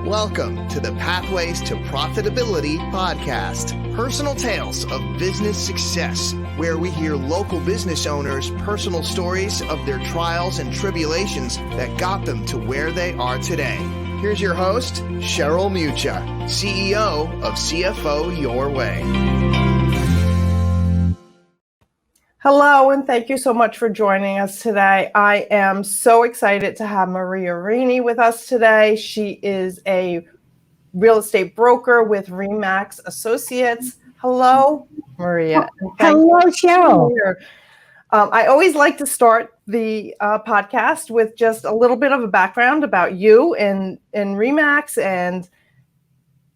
Welcome to the Pathways to Profitability podcast, personal tales of business success, where we hear local business owners' personal stories of their trials and tribulations that got them to where they are today. Here's your host, Cheryl Mucha, CEO of CFO Your Way. Hello, and thank you so much for joining us today. I am so excited to have Maria Rini with us today. She is a real estate broker with Remax Associates. Hello, Maria. Hello, Cheryl. I always like to start the podcast with just a little bit of a background about you and Remax and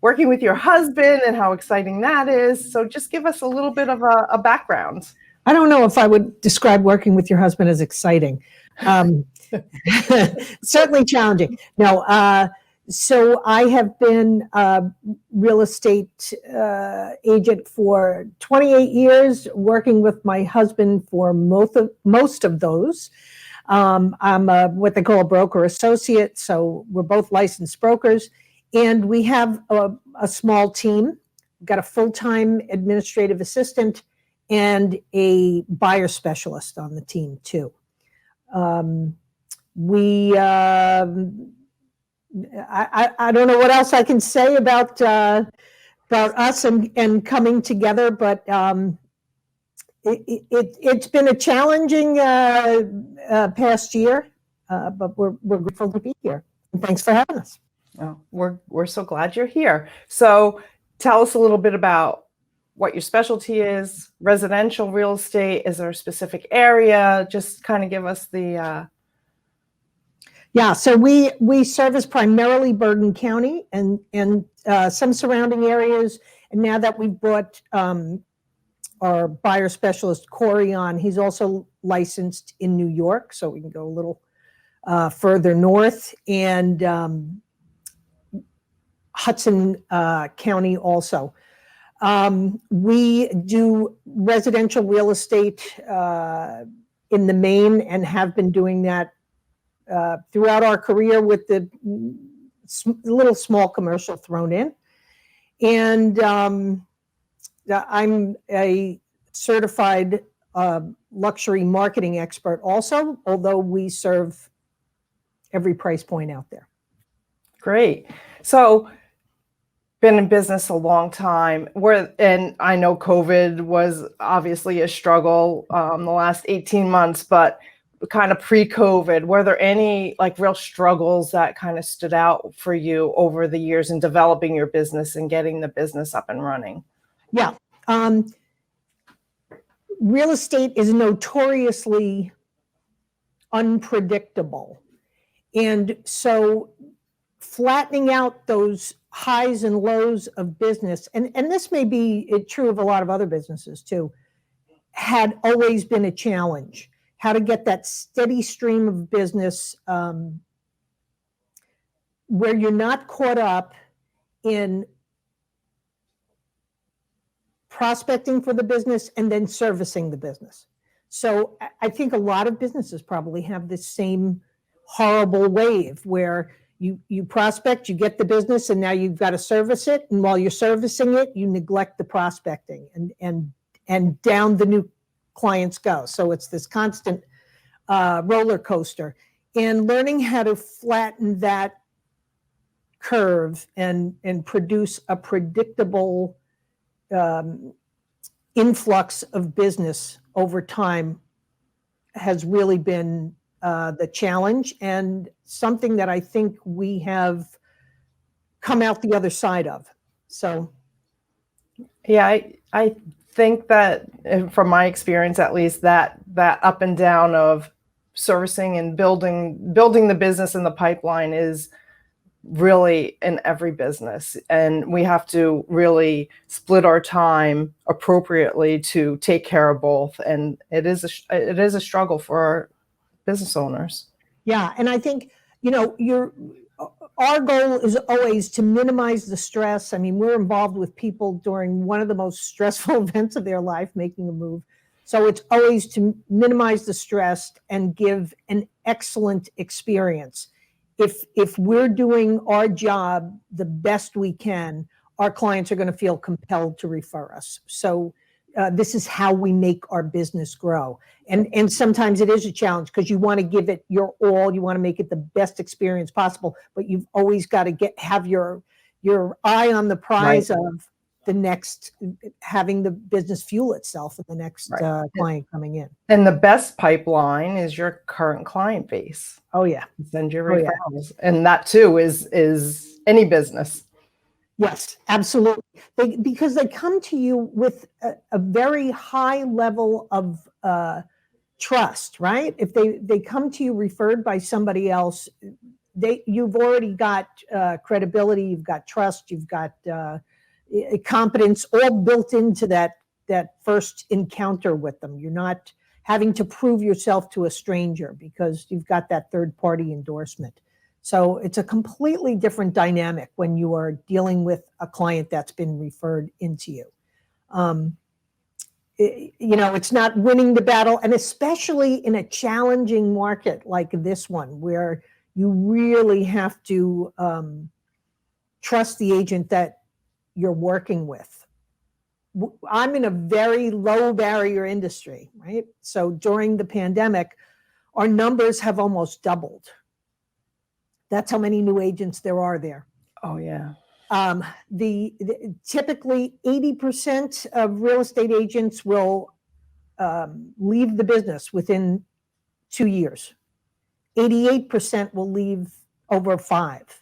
working with your husband and how exciting that is. So just give us a little bit of a background. I don't know if I would describe working with your husband as exciting. Certainly challenging. No, so I have been a real estate agent for 28 years, working with my husband for most of those. I'm what they call a broker associate, so we're both licensed brokers, and we have a small team. We've got a full-time administrative assistant and a buyer specialist on the team too. I don't know what else I can say about us and coming together, but it's been a challenging past year, but we're grateful to be here. And thanks for having us. Oh, we're so glad you're here. So tell us a little bit about what your specialty is, residential real estate. Is there a specific area? Just kind of give us the... Yeah, so we service primarily Bergen County and some surrounding areas. And now that we've brought our buyer specialist, Corey, on, he's also licensed in New York, so we can go a little further north. And Hudson County also. We do residential real estate in the main and have been doing that throughout our career with the little small commercial thrown in. And I'm a certified luxury marketing expert also, although we serve every price point out there. Great. So been in business a long time, and I know COVID was obviously a struggle the last 18 months, but kind of pre-COVID, were there any like real struggles that kind of stood out for you over the years in developing your business and getting the business up and running? Yeah. Real estate is notoriously unpredictable. And so flattening out those highs and lows of business, and this may be true of a lot of other businesses too, had always been a challenge. How to get that steady stream of business where you're not caught up in prospecting for the business and then servicing the business. So I think a lot of businesses probably have this same horrible wave where you prospect, you get the business, and now you've got to service it. And while you're servicing it, you neglect the prospecting, and down the new clients go. So it's this constant roller coaster. And learning how to flatten that curve and produce a predictable influx of business over time has really been the challenge, and something that I think we have come out the other side of. So, yeah, I think that from my experience, at least, that up and down of servicing and building the business in the pipeline is really in every business, and we have to really split our time appropriately to take care of both. And it is a struggle for our business owners. Yeah, and I think our goal is always to minimize the stress. I mean, we're involved with people during one of the most stressful events of their life, making a move. So it's always to minimize the stress and give an excellent experience. if we're doing our job the best we can, our clients are going to feel compelled to refer us. So this is how we make our business grow. And sometimes it is a challenge because you want to give it your all. You want to make it the best experience possible, but you've always got to have your eye on the prize of the next, having the business fuel itself and the next client coming in. And the best pipeline is your current client base. Oh yeah. Send your referrals. And that too is any business. Yes, absolutely. Because they come to you with a very high level of trust, right? If they come to you referred by somebody else, you've already got credibility, you've got trust, you've got competence all built into that first encounter with them. You're not having to prove yourself to a stranger because you've got that third party endorsement. So it's a completely different dynamic when you are dealing with a client that's been referred into you. It's not winning the battle, and especially in a challenging market like this one, where you really have to trust the agent that you're working with. I'm in a very low barrier industry, right? So during the pandemic, our numbers have almost doubled. That's how many new agents there are there. Oh yeah. Typically 80% of real estate agents will leave the business within 2 years. 88% will leave over 5.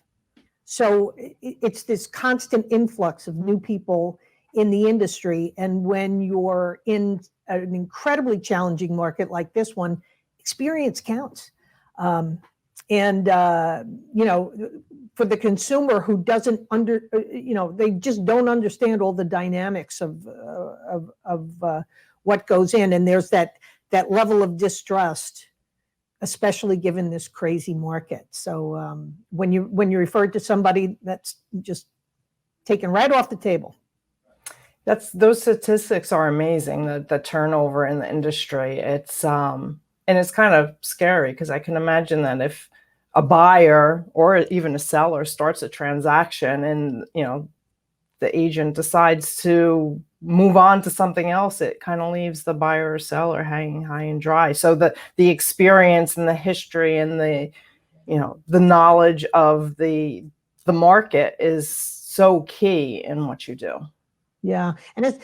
So it's this constant influx of new people in the industry. And when you're in an incredibly challenging market like this one, experience counts. For the consumer who doesn't they just don't understand all the dynamics of what goes in, and there's that level of distrust, especially given this crazy market. So when you refer to somebody, that's just taken right off the table. Those statistics are amazing. The turnover in the industry. It's and it's kind of scary because I can imagine that if a buyer or even a seller starts a transaction and the agent decides to move on to something else, it kind of leaves the buyer or seller hanging high and dry. So the experience and the history and the knowledge of the market is so key in what you do. Yeah, and it's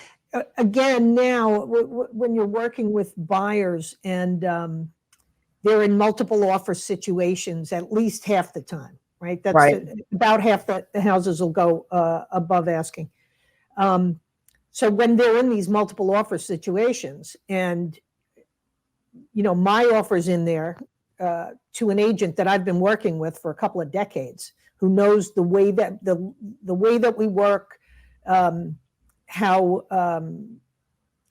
again now when you're working with buyers and they're in multiple offer situations at least half the time, right? That's right. About half the houses will go above asking. So when they're in these multiple offer situations and, my offer's in there to an agent that I've been working with for a couple of decades, who knows the way that we work, how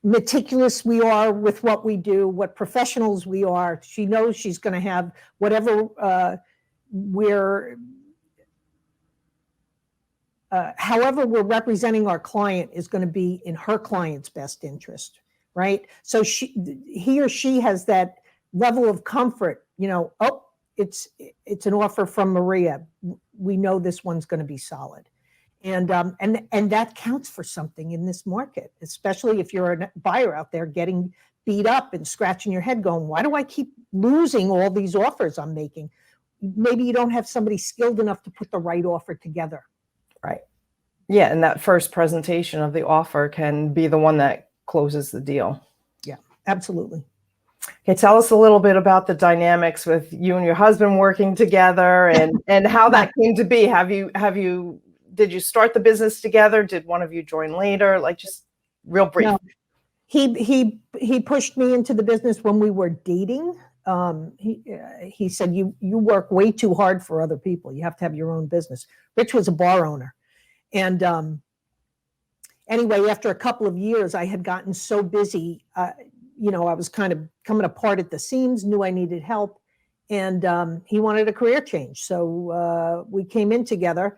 meticulous we are with what we do, what professionals we are. She knows she's going to have whatever however we're representing our client is going to be in her client's best interest, right? So he or she has that level of comfort, it's an offer from Maria. We know this one's going to be solid. And that counts for something in this market, especially if you're a buyer out there getting beat up and scratching your head going, why do I keep losing all these offers I'm making? Maybe you don't have somebody skilled enough to put the right offer together. Right. Yeah, and that first presentation of the offer can be the one that closes the deal. Yeah, absolutely. Okay, tell us a little bit about the dynamics with you and your husband working together and how that came to be. Did you start the business together? Did one of you join later? Like, just real brief. No. He pushed me into the business when we were dating. He said, you work way too hard for other people. You have to have your own business. Rich was a bar owner. And anyway, after a couple of years, I had gotten so busy, I was kind of coming apart at the seams, knew I needed help. And he wanted a career change. So we came in together.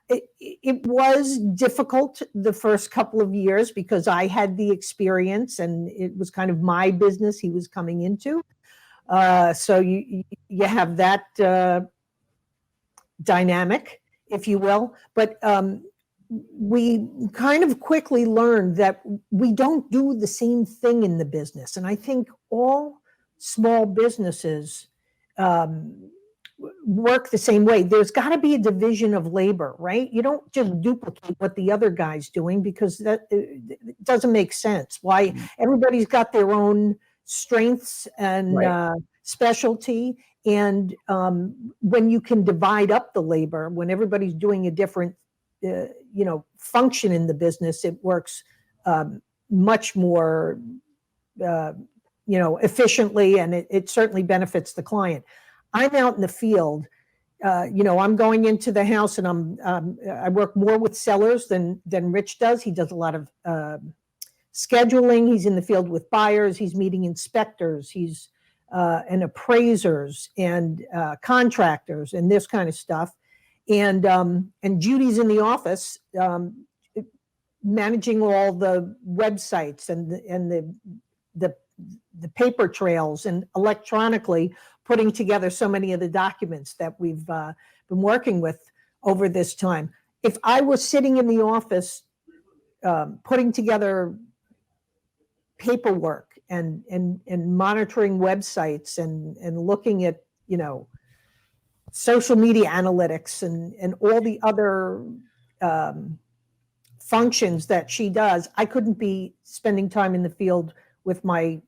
It was difficult the first couple of years because I had the experience and it was kind of my business he was coming into. So you have that dynamic, if you will. But we kind of quickly learned that we don't do the same thing in the business. And I think all small businesses work the same way. There's got to be a division of labor, right? You don't just duplicate what the other guy's doing, because that it doesn't make sense. Why? Everybody's got their own strengths and specialty. And when you can divide up the labor, when everybody's doing a different function in the business, it works much more efficiently, and it certainly benefits the client. I'm out in the field, I'm going into the house, and I work more with sellers than Rich does. He does a lot of scheduling. He's in the field with buyers. He's meeting inspectors. He's and appraisers and contractors and this kind of stuff. And Judy's in the office managing all the websites and the paper trails, and electronically putting together so many of the documents that we've been working with over this time. If I was sitting in the office putting together paperwork and monitoring websites and looking at social media analytics and all the other functions that she does, I couldn't be spending time in the field with my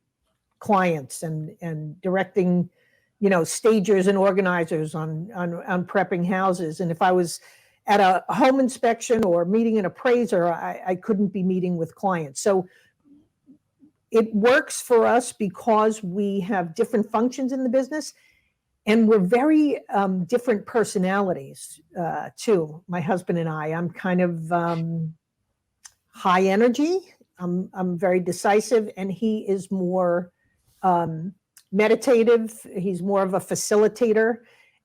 clients and directing stagers and organizers on prepping houses. And if I was at a home inspection or meeting an appraiser, I couldn't be meeting with clients. So it works for us because we have different functions in the business, and we're very different personalities too. My husband and I'm kind of high energy. I'm very decisive, and he is more meditative. He's more of a facilitator.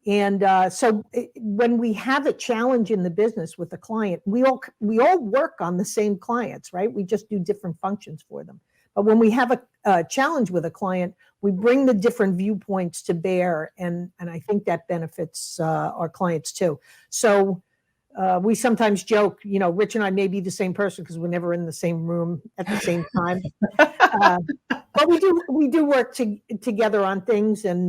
And so when we have a challenge in the business with a client, we all work on the same clients, right? We just do different functions for them. But when we have a challenge with a client, we bring the different viewpoints to bear, and I think that benefits our clients too. So we sometimes joke, Rich and I may be the same person because we're never in the same room at the same time. But we do work together on things, and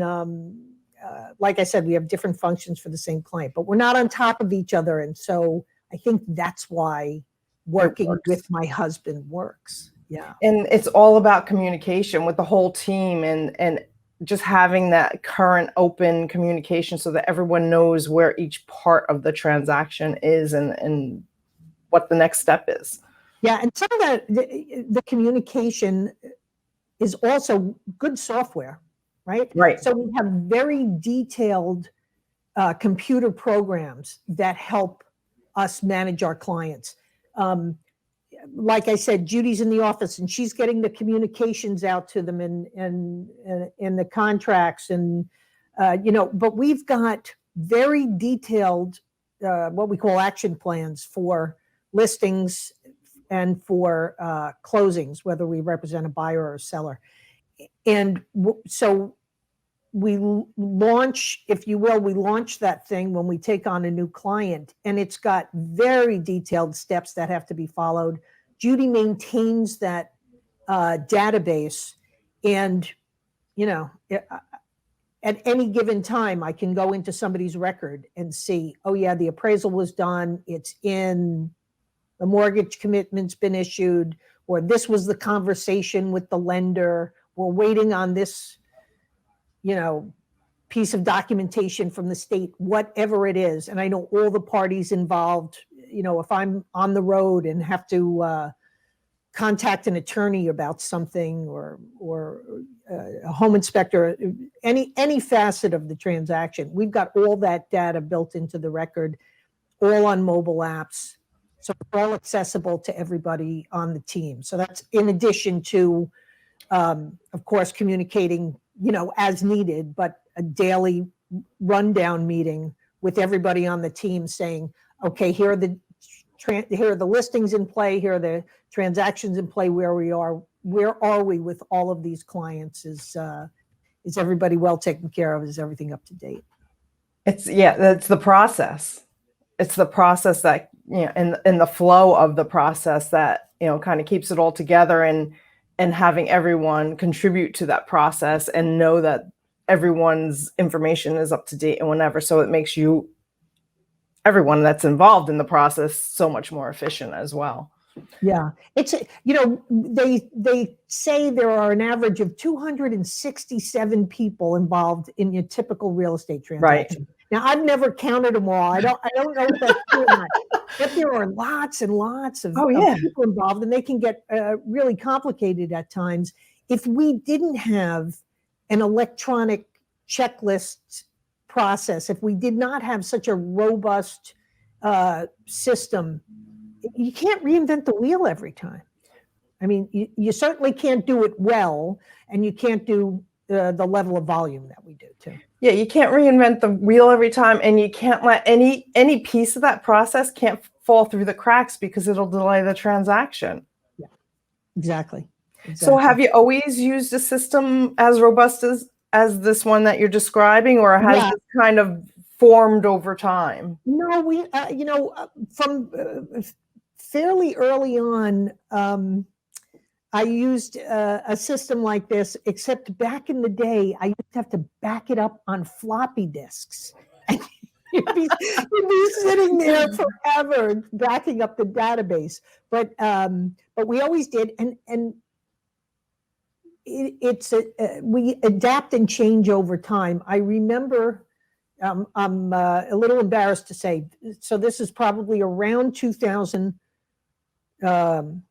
like I said, we have different functions for the same client, but we're not on top of each other. And so I think that's why working with my husband works. Yeah. And it's all about communication with the whole team, and just having that current open communication so that everyone knows where each part of the transaction is and what the next step is. Yeah. And some of the communication is also good software, right? Right. So we have very detailed computer programs that help us manage our clients. Like I said, Judy's in the office, and she's getting the communications out to them and the contracts, and but we've got very detailed what we call action plans for listings and for closings, whether we represent a buyer or a seller. And so we launch, if you will, we launch that thing when we take on a new client, and it's got very detailed steps that have to be followed. Judy maintains that database, and at any given time, I can go into somebody's record and see, oh yeah, the appraisal was done, it's in, the mortgage commitment's been issued, or this was the conversation with the lender, we're waiting on this piece of documentation from the state, whatever it is. And I know all the parties involved. If I'm on the road and have to contact an attorney about something, or a home inspector, any facet of the transaction, we've got all that data built into the record, all on mobile apps. So it's all accessible to everybody on the team. So that's in addition to, of course, communicating, as needed, but a daily rundown meeting with everybody on the team saying, okay, here are the listings in play, here are the transactions in play, where are we with all of these clients? Is everybody well taken care of? Is everything up to date? That's the process. It's the process that, in the flow of the process that, kind of keeps it all together, and having everyone contribute to that process and know that everyone's information is up to date and whenever. So it makes everyone that's involved in the process so much more efficient as well. Yeah, it's, they say there are an average of 267 people involved in your typical real estate transaction. Right. Now, I've never counted them all. I don't know if that's true or not. But there are lots and lots of people involved, and they can get really complicated at times. If we didn't have an electronic checklist process, if we did not have such a robust system, you can't reinvent the wheel every time. I mean, you certainly can't do it well, and you can't do the level of volume that we do too. Yeah, you can't reinvent the wheel every time, and you can't let any piece of that process can't fall through the cracks, because it'll delay the transaction. Yeah, exactly. So have you always used a system as robust as this one that you're describing, or has this kind of formed over time? No, we, from fairly early on, I used a system like this, except back in the day, I used to have to back it up on floppy disks. You'd be sitting there forever backing up the database. But we always did, and we adapt and change over time. I remember, I'm a little embarrassed to say, so this is probably around 2000. When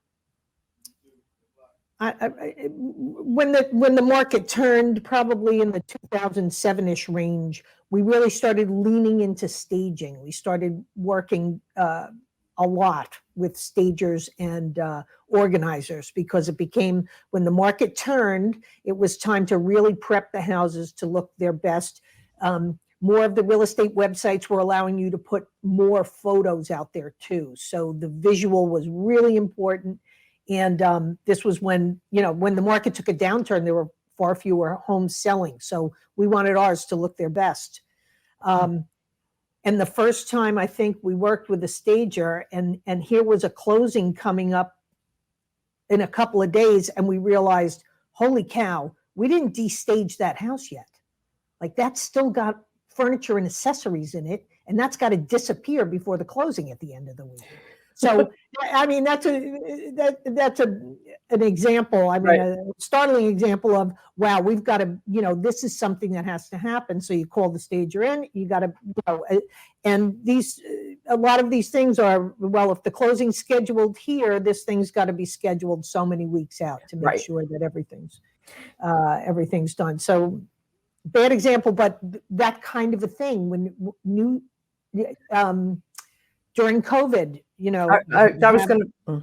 the market turned, probably in the 2007-ish range, we really started leaning into staging. We started working a lot with stagers and organizers, because it became, when the market turned, it was time to really prep the houses to look their best. More of the real estate websites were allowing you to put more photos out there too. So the visual was really important. And this was when the market took a downturn, there were far fewer homes selling. So we wanted ours to look their best. And the first time, I think, we worked with a stager, and here was a closing coming up in a couple of days, and we realized, holy cow, we didn't destage that house yet. Like, that's still got furniture and accessories in it, and that's got to disappear before the closing at the end of the week. So, I mean, that's an example. I mean, a startling example of, wow, we've got to, this is something that has to happen. So you call the stager in, you got to, and a lot of these things are, well, if the closing's scheduled here, this thing's got to be scheduled so many weeks out to make sure that everything's done. So, bad example, but that kind of a thing when during COVID, I was going to.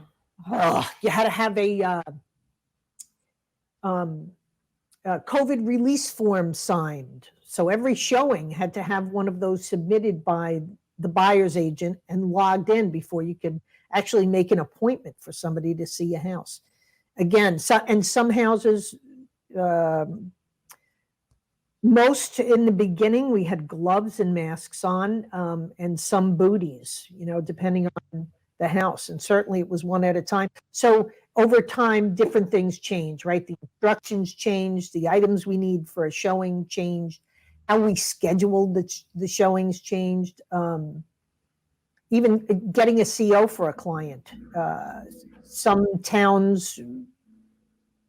You had to have a COVID release form signed. So every showing had to have one of those submitted by the buyer's agent and logged in before you could actually make an appointment for somebody to see a house. Again, and some houses, most in the beginning, we had gloves and masks on, and some booties, depending on the house. And certainly it was one at a time. So over time, different things change, right? The instructions changed, the items we need for a showing changed, how we scheduled the showings changed. Even getting a CO for a client. Some towns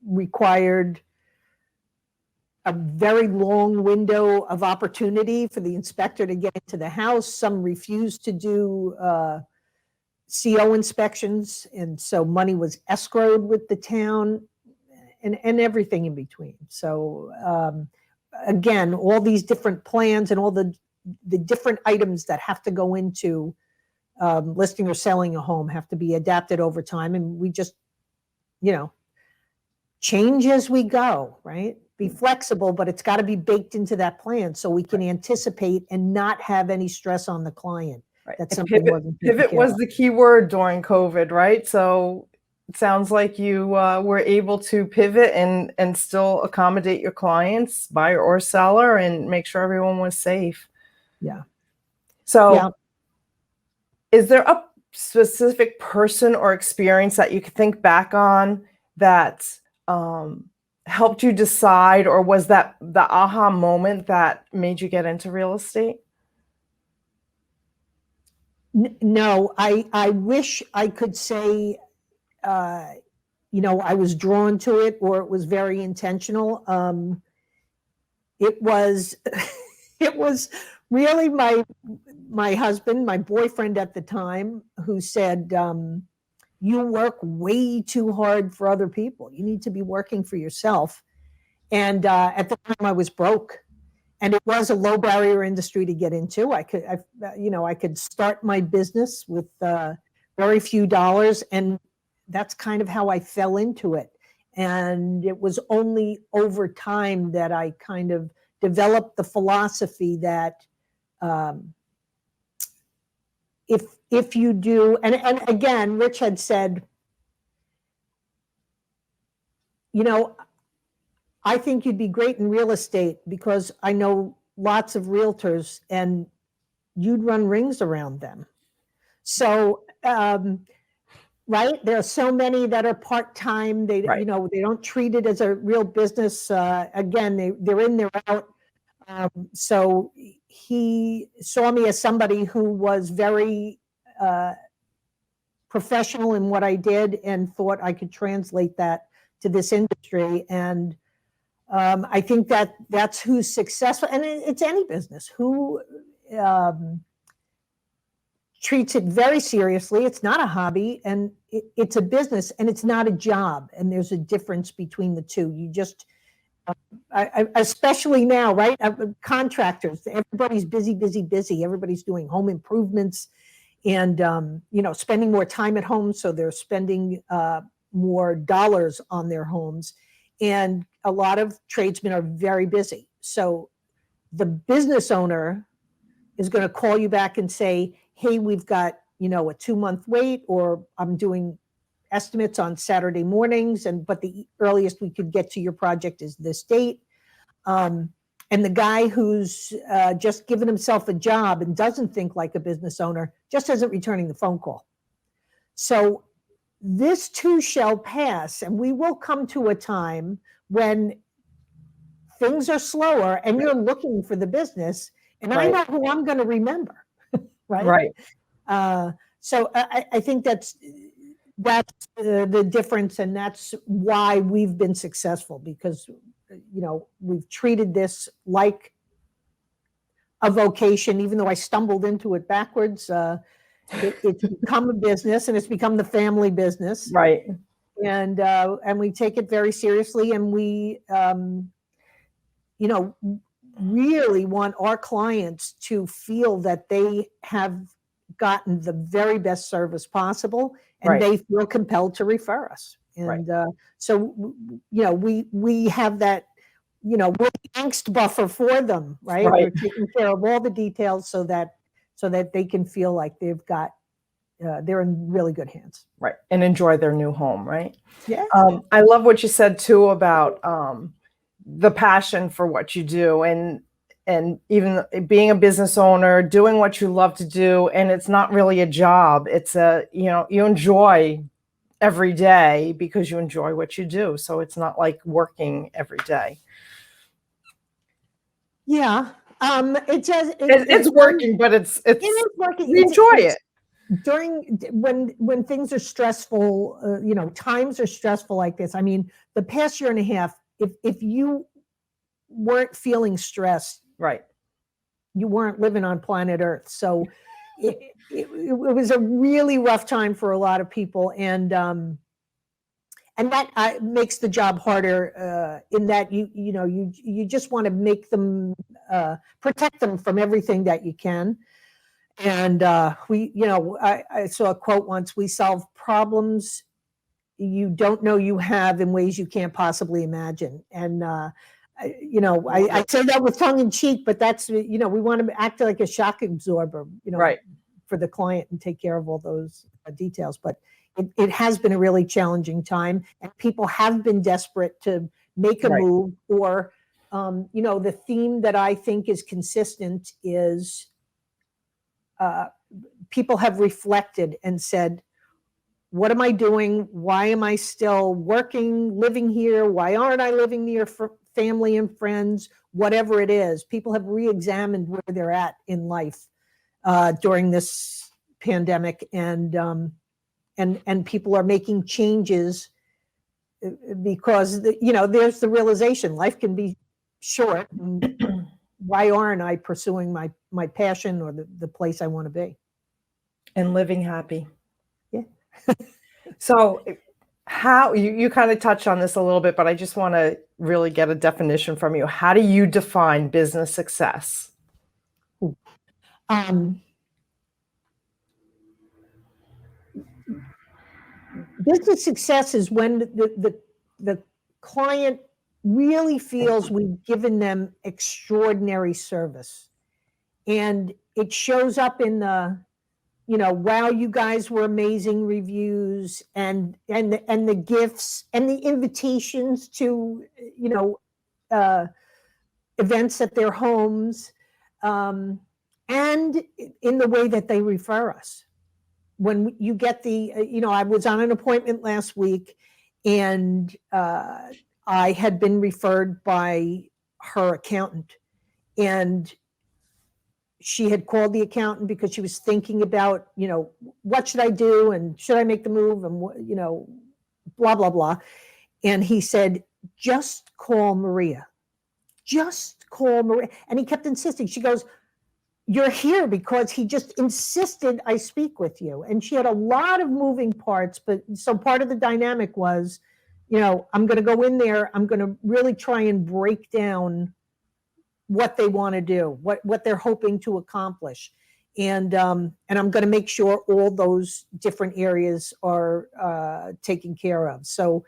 required a very long window of opportunity for the inspector to get into the house. Some refused to do CO inspections, and so money was escrowed with the town, and everything in between. So again, all these different plans and all the different items that have to go into listing or selling a home have to be adapted over time, and we just, change as we go, right? Be flexible, but it's got to be baked into that plan so we can anticipate and not have any stress on the client. Right. That something Pivot was the key word during COVID, right? So it sounds like you were able to pivot and still accommodate your clients, buyer or seller, and make sure everyone was safe. Yeah. So Yeah. is there a specific person or experience that you could think back on that helped you decide, or was that the aha moment that made you get into real estate? No, I wish I could say, I was drawn to it or it was very intentional. It was, it was really my husband, my boyfriend at the time, who said, you work way too hard for other people. You need to be working for yourself. And at the time I was broke. And it was a low barrier industry to get into. I could start my business with very few dollars, and that's kind of how I fell into it. And it was only over time that I kind of developed the philosophy that if you do, and again, Rich had said, I think you'd be great in real estate because I know lots of realtors and you'd run rings around them. So, right, there are so many that are part-time. They, Right. They don't treat it as a real business. Again, they're in, they're out. So he saw me as somebody who was very professional in what I did and thought I could translate that to this industry. And I think that's who's successful, and it's any business who treats it very seriously. It's not a hobby, and it's a business, and it's not a job. And there's a difference between the two. You just, especially now, right? Contractors, everybody's busy, busy, busy. Everybody's doing home improvements, and spending more time at home, so they're spending more dollars on their homes. And a lot of tradesmen are very busy. So the business owner is going to call you back and say, hey, we've got, a 2-month wait, or I'm doing estimates on Saturday mornings, but the earliest we could get to your project is this date. And the guy who's just given himself a job and doesn't think like a business owner just isn't returning the phone call. So this too shall pass, and we will come to a time when things are slower and you're looking for the business, and I know who I'm going to remember, right? Right. So I think that's the difference, and that's why we've been successful, because we've treated this like a vocation, even though I stumbled into it backwards. It's become a business, and it's become the family business. Right. And we take it very seriously, and we, really want our clients to feel that they have gotten the very best service possible, and they feel compelled to refer us. And so, we have that, we're the angst buffer for them, right? We're taking care of all the details so that they can feel like they've got, they're in really good hands. Right. And enjoy their new home, right? Yeah. I love what you said too about the passion for what you do, and even being a business owner, doing what you love to do. And it's not really a job. It's you enjoy every day because you enjoy what you do. So it's not like working every day. Yeah. It's working, but it is working. We enjoy it. During when things are stressful, times are stressful like this. I mean, the past year and a half, if you weren't feeling stressed, you weren't living on planet Earth. So it was a really rough time for a lot of people, and that makes the job harder. In that you just want to make them protect them from everything that you can. And I saw a quote once: "We solve problems you don't know you have in ways you can't possibly imagine." And I say that with tongue in cheek, but that's we want to act like a shock absorber, for the client and take care of all those details. But it has been a really challenging time, and people have been desperate to make a move. Or the theme that I think is consistent is people have reflected and said, what am I doing? Why am I still working, living here? Why aren't I living near family and friends? Whatever it is, people have re-examined where they're at in life during this pandemic, and people are making changes because there's the realization life can be short. Why aren't I pursuing my passion or the place I want to be? And living happy. Yeah. So how you kind of touched on this a little bit, but I just want to really get a definition from you. How do you define business success? Business success is when the client really feels we've given them extraordinary service, and it shows up in the wow, you guys were amazing reviews, and the gifts and the invitations to events at their homes, and in the way that they refer us. When you get I was on an appointment last week, and I had been referred by her accountant, and she had called the accountant because she was thinking about, what should I do, and should I make the move, and blah, blah, blah. And he said, just call Maria. Just call Maria. And he kept insisting. She goes, you're here because he just insisted I speak with you. And she had a lot of moving parts, but so part of the dynamic was, I'm going to go in there. I'm going to really try and break down what they want to do, what they're hoping to accomplish. And I'm going to make sure all those different areas are taken care of. So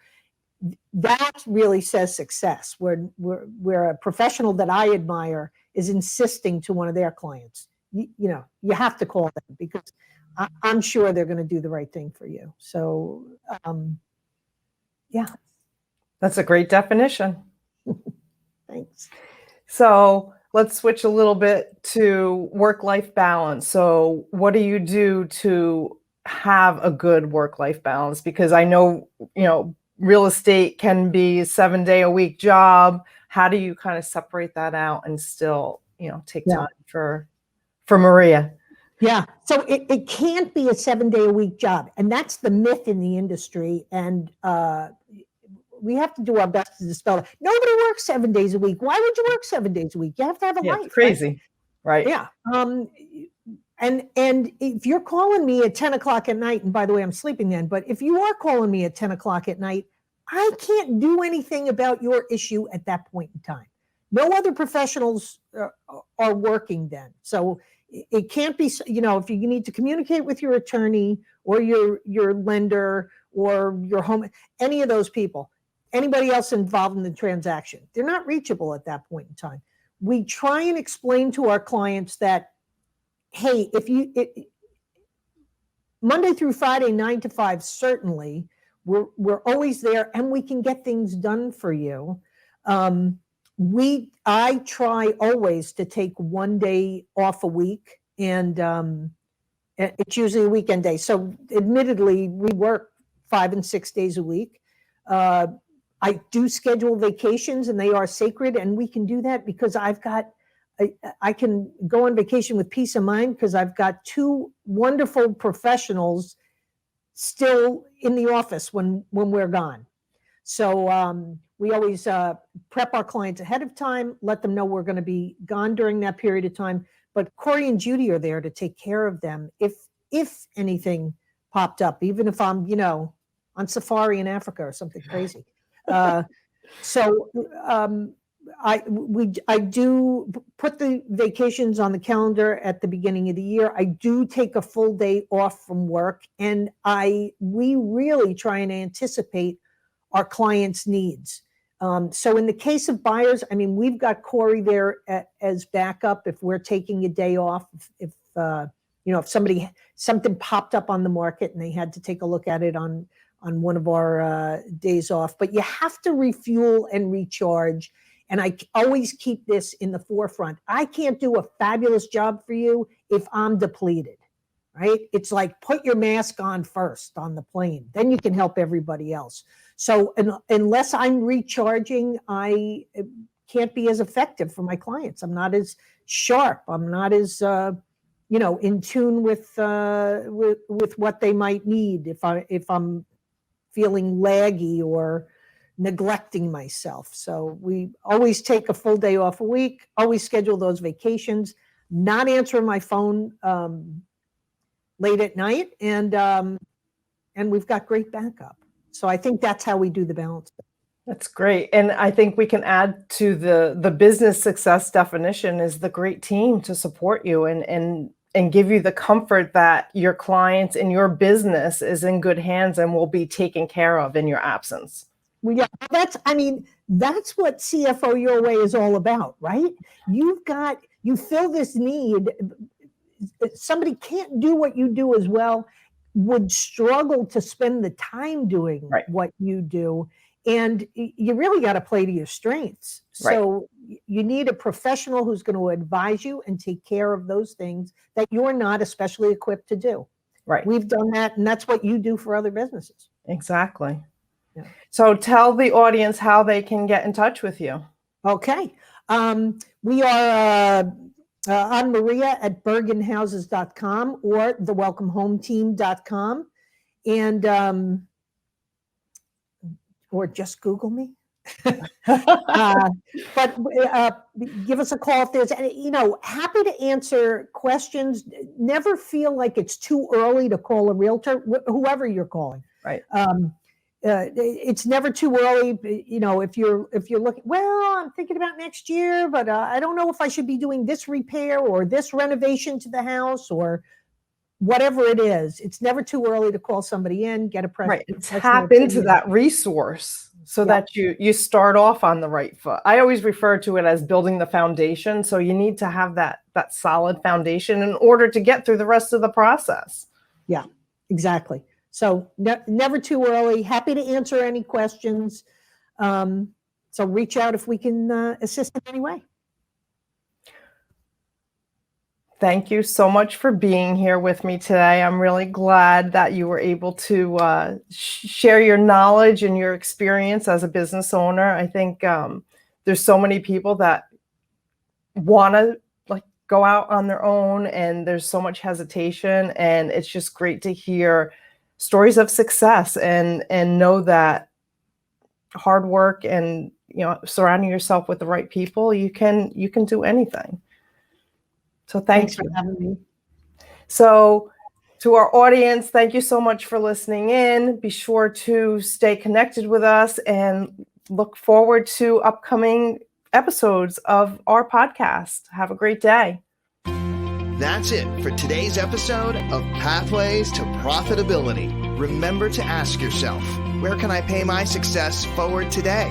that really says success, where a professional that I admire is insisting to one of their clients, you have to call them because I'm sure they're going to do the right thing for you. So, yeah. That's a great definition. Thanks. So let's switch a little bit to work-life balance. So what do you do to have a good work-life balance? Because I know, real estate can be a 7-day-a-week job. How do you kind of separate that out and still, take time for Maria? Yeah. So it can't be a 7-day-a-week job. And that's the myth in the industry. And we have to do our best to dispel it. Nobody works 7 days a week. Why would you work 7 days a week? You have to have a life. It's crazy. Right? Yeah. And if you're calling me at 10 o'clock at night, and by the way, I'm sleeping then, but if you are calling me at 10 o'clock at night, I can't do anything about your issue at that point in time. No other professionals are working then. So it can't be, if you need to communicate with your attorney or your lender or your home, any of those people, anybody else involved in the transaction, they're not reachable at that point in time. We try and explain to our clients that, hey, Monday through Friday, 9 to 5, certainly, we're always there and we can get things done for you. I try always to take 1 day off a week, and it's usually a weekend day. So admittedly, we work 5 and 6 days a week. I do schedule vacations, and they are sacred, and we can do that because I can go on vacation with peace of mind because I've got 2 wonderful professionals still in the office when we're gone. So we always prep our clients ahead of time, let them know we're going to be gone during that period of time. But Corey and Judy are there to take care of them if anything popped up, even if I'm, on safari in Africa or something crazy. So I do put the vacations on the calendar at the beginning of the year. I do take a full day off from work, and we really try and anticipate our clients' needs. So in the case of buyers, we've got Corey there as backup if we're taking a day off. If something popped up on the market and they had to take a look at it on one of our days off. But you have to refuel and recharge. And I always keep this in the forefront. I can't do a fabulous job for you if I'm depleted, right? It's like, put your mask on first on the plane, then you can help everybody else. So unless I'm recharging, I can't be as effective for my clients. I'm not as sharp. I'm not as, in tune with what they might need if I'm feeling laggy or neglecting myself. So we always take a full day off a week, always schedule those vacations, not answering my phone late at night, and we've got great backup. So I think that's how we do the balance. That's great. And I think we can add to the business success definition is the great team to support you and give you the comfort that your clients and your business is in good hands and will be taken care of in your absence. Well, yeah, that's what CFO Your Way is all about, right? You fill this need. Somebody can't do what you do as well, would struggle to spend the time doing what you do. And you really got to play to your strengths. So you need a professional who's going to advise you and take care of those things that you're not especially equipped to do. Right. We've done that, and that's what you do for other businesses. Exactly. Yeah. So tell the audience how they can get in touch with you. Okay. We are on Maria at bergenhouses.com or thewelcomehometeam.com. And or just Google me. But give us a call if there's, happy to answer questions. Never feel like it's too early to call a realtor, whoever you're calling. Right. It's never too early. If you're looking, well, I'm thinking about next year, but I don't know if I should be doing this repair or this renovation to the house or whatever it is. It's never too early to call somebody in, get a tap into that resource so that you start off on the right foot. I always refer to it as building the foundation. So you need to have that solid foundation in order to get through the rest of the process. Yeah, exactly. So never too early. Happy to answer any questions. So reach out if we can assist in any way. Thank you so much for being here with me today. I'm really glad that you were able to share your knowledge and your experience as a business owner. I think there's so many people that want to go out on their own, and there's so much hesitation, and it's just great to hear stories of success and know that hard work and surrounding yourself with the right people, you can do anything. So thanks for having me. So to our audience, thank you so much for listening in. Be sure to stay connected with us and look forward to upcoming episodes of our podcast. Have a great day. That's it for today's episode of Pathways to Profitability. Remember to ask yourself, where can I pay my success forward today?